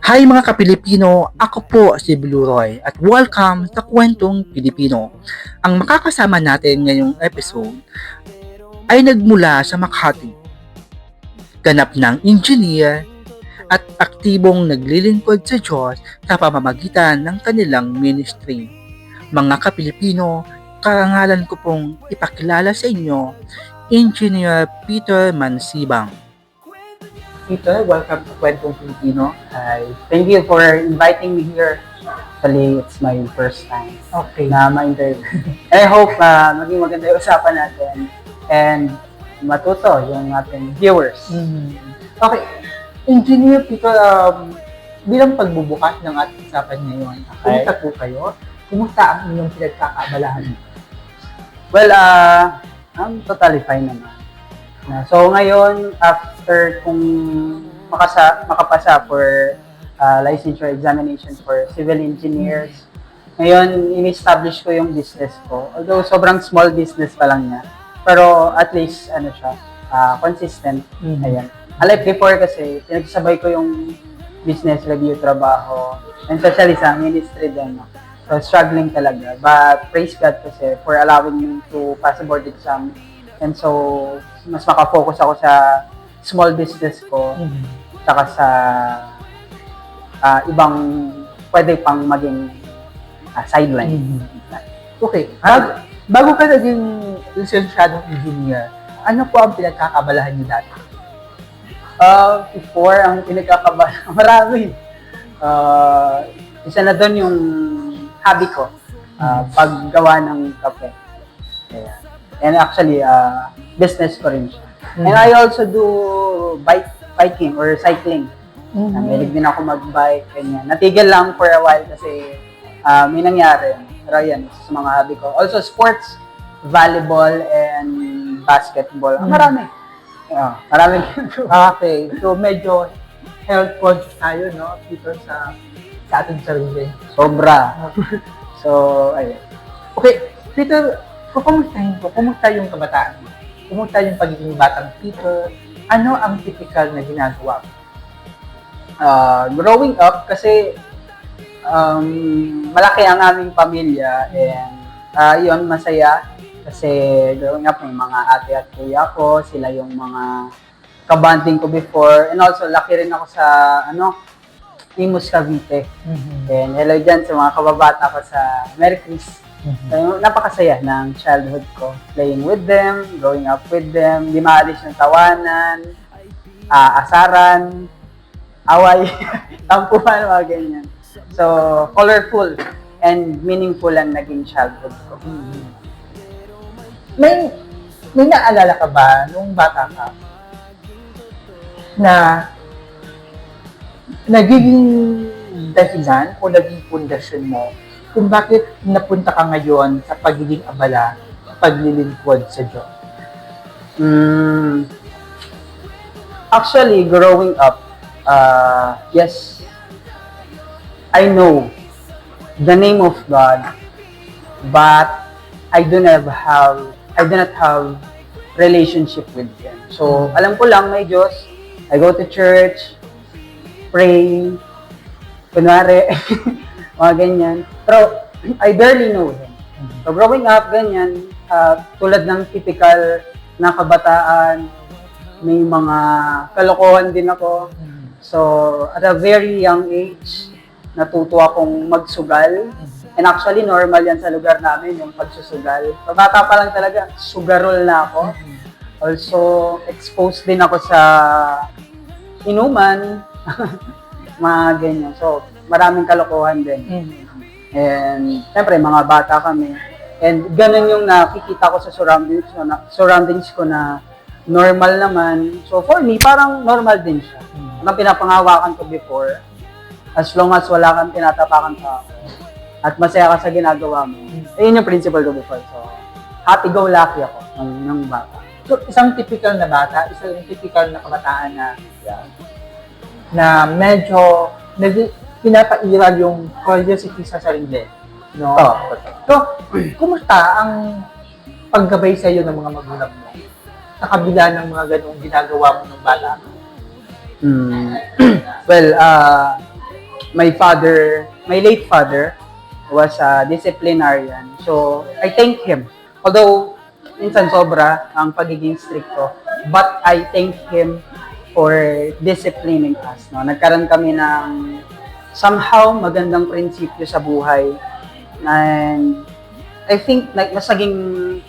Hi mga ka-Pilipino, ako po si Blue Roy at welcome sa Kwentong Pilipino. Ang makakasama natin ngayong episode ay nagmula sa Makati, ganap ng engineer at aktibong naglilingkod sa Diyos sa pamamagitan ng kanilang ministry. Mga ka-Pilipino, karangalan ko pong ipakilala sa inyo, Engineer Peter Mansibang. Peter, welcome to Kwentong Pilipino. Hi. Thank you for inviting me here. Actually, it's my first time Okay. na ma-interview. I hope maging maganda yung usapan natin and matuto yung ating viewers. Okay. Engineer Peter, bilang pagbubukas ng ating usapan ngayon, kumusta po kayo? Kumusta ang inyong pinagkakaabalahan? Well, I'm totally fine naman. So ngayon, after kung makapasa for licensure examination for civil engineers, ngayon, in-establish ko yung business ko. Although sobrang small business pa lang niya. Pero at least, consistent. Ayan. Unlike before kasi, pinagsabay ko yung business, review, trabaho, and especially sa ministry din. No? So, struggling talaga. But praise God kasi for allowing me to pass the board exam. And so, mas makafocus ako sa small business ko, saka sa ibang pwede pang maging sideline. Okay. Bago ka naging lisensyadong engineer, ano po ang pinagkakabalahan niyo dati? Before, ang pinagkakabahan, marami. Isa na doon yung hobby ko, paggawa ng kape. Ayan. And actually, business ko rin siya. And I also do biking or cycling. Mahilig din ako mag-bike, ganyan. Natigil lang for a while kasi may nangyari. Pero yan, sa mga hobby ko. Also, sports, volleyball, and basketball. Marami. Marami. Okay. So, medyo health conscious tayo, no? Dito sa ating sarili. Sobra. So, ayun. Okay. Peter, kumustahin ko? Kumusta yung kabataan? Kumusta yung pagiging batang Peter? Ano ang typical na ginagawa mo? Growing up, kasi malaki ang aming pamilya and yun, masaya kasi growing up may mga ate at kuya ko, sila yung mga kabanding ko before, and also laki rin ako sa Imus, Cavite. And hello dyan sa mga kababata ko sa Mercris. So, napakasaya ng childhood ko, playing with them, growing up with them, di maalis ng tawanan, asaran, away, tampuhan, mga ganyan. So, colorful and meaningful ang naging childhood ko. May naalala ka ba nung bata ka na nagiging dahilan o naging pundasyon mo kung bakit napunta ka ngayon sa pagiging abala, paglilingkod sa Diyos? Actually, growing up, yes, I know the name of God, but I do not have relationship with Him. So, alam ko lang may Diyos. I go to church, pray, kunwari, mga ganyan. Pero, I barely know Him. So, growing up, ganyan, tulad ng typical na kabataan, may mga kalokohan din ako. So, at a very young age, natuto akong magsugal. And actually, normal yan sa lugar namin, yung pagsusugal. Pabata pa lang talaga, sugarol na ako. Also, exposed din ako sa inuman, mga ganyan. So, maraming kalokohan din. And, syempre, mga bata kami. And, ganun yung nakikita ko sa surroundings ko na normal naman. So, for me, parang normal din siya. Ang pinapangawakan ko before, as long as wala kang tinatapakan tao, at masaya ka sa ginagawa mo, yun yung principle ko before. So, happy-go-lucky ako ng bata. So, isang typical na bata, isang typical na kabataan na medyo pinapairal yung curiosity sa sarili. No? So, kumusta ang paggabay sa iyo ng mga magulang mo? Sa kabila ng mga ganoong ginagawa mo ng bata? Well, my late father was a disciplinarian. So, I thank him. Although, minsan sobra ang pagiging stricto, but I thank him for disciplining us. No? Nagkaroon kami ng somehow magandang prinsipyo sa buhay. And I think masaging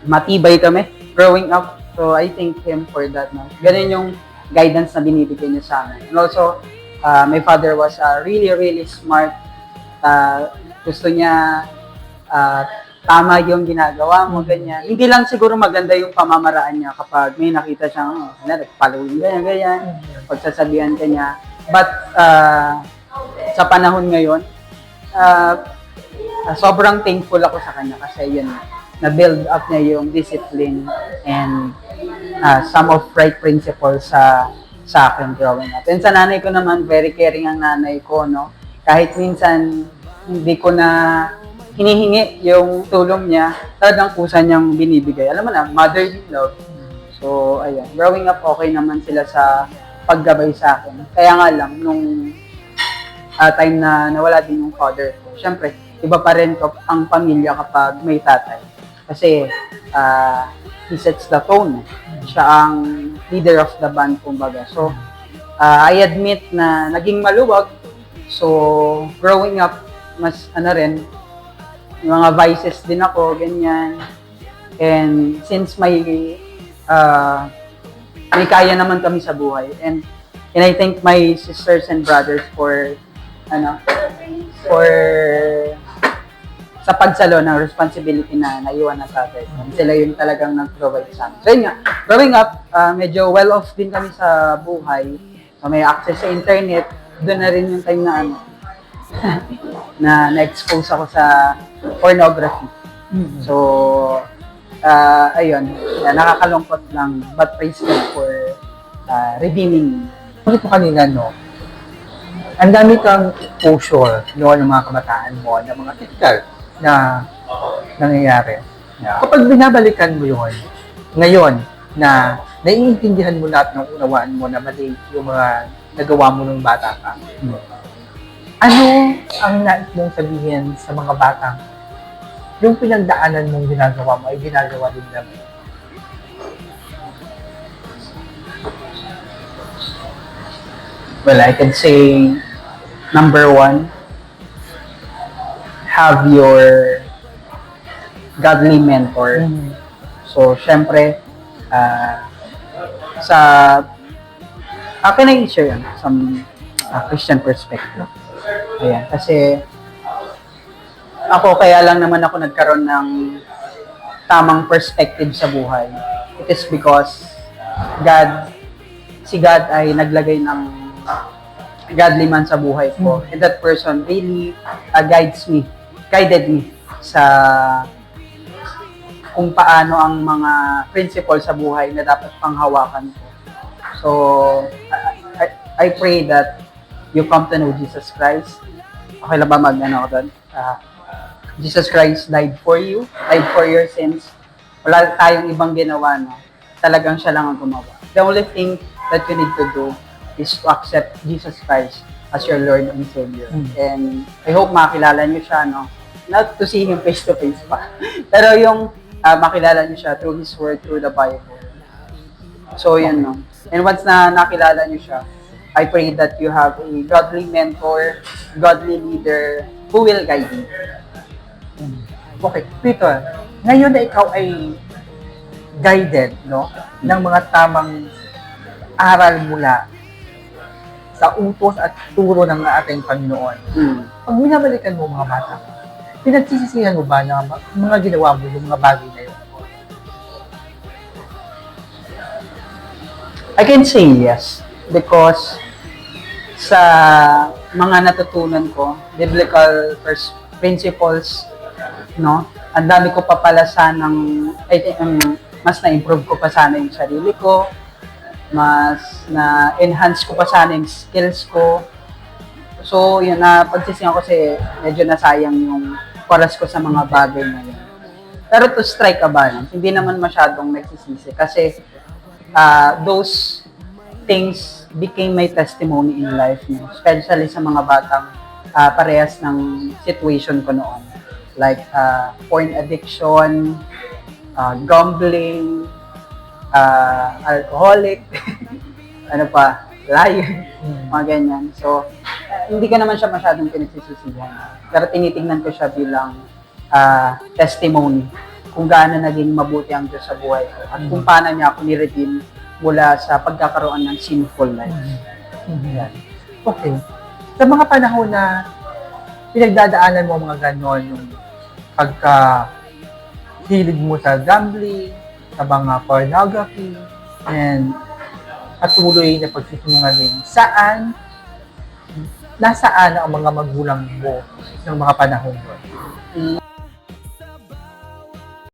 matibay kami growing up. So, I thank him for that. No? Ganun yung guidance na binibigay niya sa amin. And also, my father was really, really smart. Gusto niya tama yung ginagawa mo, ganyan. Hindi lang siguro maganda yung pamamaraan niya kapag may nakita siyang nagpaluin, ganyan. Pagsasabihan ka niya. But sa panahon ngayon, sobrang thankful ako sa kanya kasi yun, na-build up niya yung discipline and some of right principles sa akin growing up. And sa nanay ko naman, very caring ang nanay ko, no? Kahit minsan, hindi ko na hinihingi yung tulong niya, talagang kusa niyang binibigay. Alam mo na, motherly love. So, ayan. Growing up, okay naman sila sa paggabay sa akin. Kaya nga lang, nung time na nawala din yung father ko, syempre, iba pa rin ang pamilya kapag may tatay. Kasi, he sets the tone. Siya ang leader of the band, kumbaga. So, I admit na naging maluwag. So, growing up, mas rin, yung mga vices din ako, ganyan. And since may kaya naman kami sa buhay. And I thank my sisters and brothers for sa pagsalo ng responsibility na naiwan na sa atin. Sila yung talagang nag-provide sa amin. So yun nga, growing up, medyo well-off din kami sa buhay. So may access sa internet. Doon na rin yung time na na-expose ako sa pornography. So, ayun, nakakalungkot lang, but praise God for redeeming. Ulit mo kanina, no? Ang dami kang exposure, no, ng mga kabataan mo, ng mga typical na nangyayari. Yeah. Kapag binabalikan mo yun, ngayon, na naiintindihan mo lahat ng unawaan mo na mali yung mga nagawa mo nung bata ka, ano ang nais mong sabihin sa mga batang yung pinagdaanan mong ginagawa mo ay ginagawa din namin? Well, I can say, number one, have your godly mentor. So, syempre, can I share some Christian perspective? Ayan, kasi ako kaya lang naman ako nagkaroon ng tamang perspective sa buhay. It is because si God ay naglagay ng godly man sa buhay ko. And that person really guided me sa kung paano ang mga principle sa buhay na dapat panghawakan ko. So, I pray that you come to know Jesus Christ. Okay lang ba mag-ano ko doon? Jesus Christ died for you, died for your sins. Wala tayong ibang ginawa, no? Talagang siya lang ang gumawa. The only thing that you need to do is to accept Jesus Christ as your Lord and Savior. And I hope makilala niyo siya, no? Not to see Him face to face pa. Pero yung makilala niyo siya through His Word, through the Bible. So, yun, no? And once na nakilala niyo siya, I pray that you have a godly mentor, godly leader who will guide you. Okay, Peter, ngayon na ikaw ay guided, no, ng mga tamang aral mula sa utos at turo ng ating Panginoon. Pag binabalikan mo mga bata, pinagsisisihan mo ba na mga ginawa mo yung mga bagay na yun? I can say yes, because sa mga natutunan ko, biblical principles, no? Ang dami ko pa pala sanang, mas na-improve ko pa sana yung sarili ko, mas na-enhance ko pa sana yung skills ko. So, yun, pagsisihan ko kasi medyo nasayang yung oras ko sa mga bagay na yun. Pero to strike a balance, hindi naman masyadong nagsisisi kasi those things became my testimony in life, no? Especially sa mga batang parehas ng situation ko noon. Like porn addiction, gambling, alcoholic, ano pa, liar, mga ganyan. So, hindi ka naman siya masyadong pinagsisisihan. Pero tinitingnan ko siya bilang testimony kung gaano naging mabuti ang Diyos sa buhay ko at kung paano niya ako ni-redeem mula sa pagkakaroon ng sinful life. Yan. Okay. Sa mga panahon na pinagdadaanan mo mga ganon, yung pagka hilig mo sa gambling, sa mga pornography, and patuloy na pagsisinungaling, nasaan ang mga magulang mo ng mga panahon mo?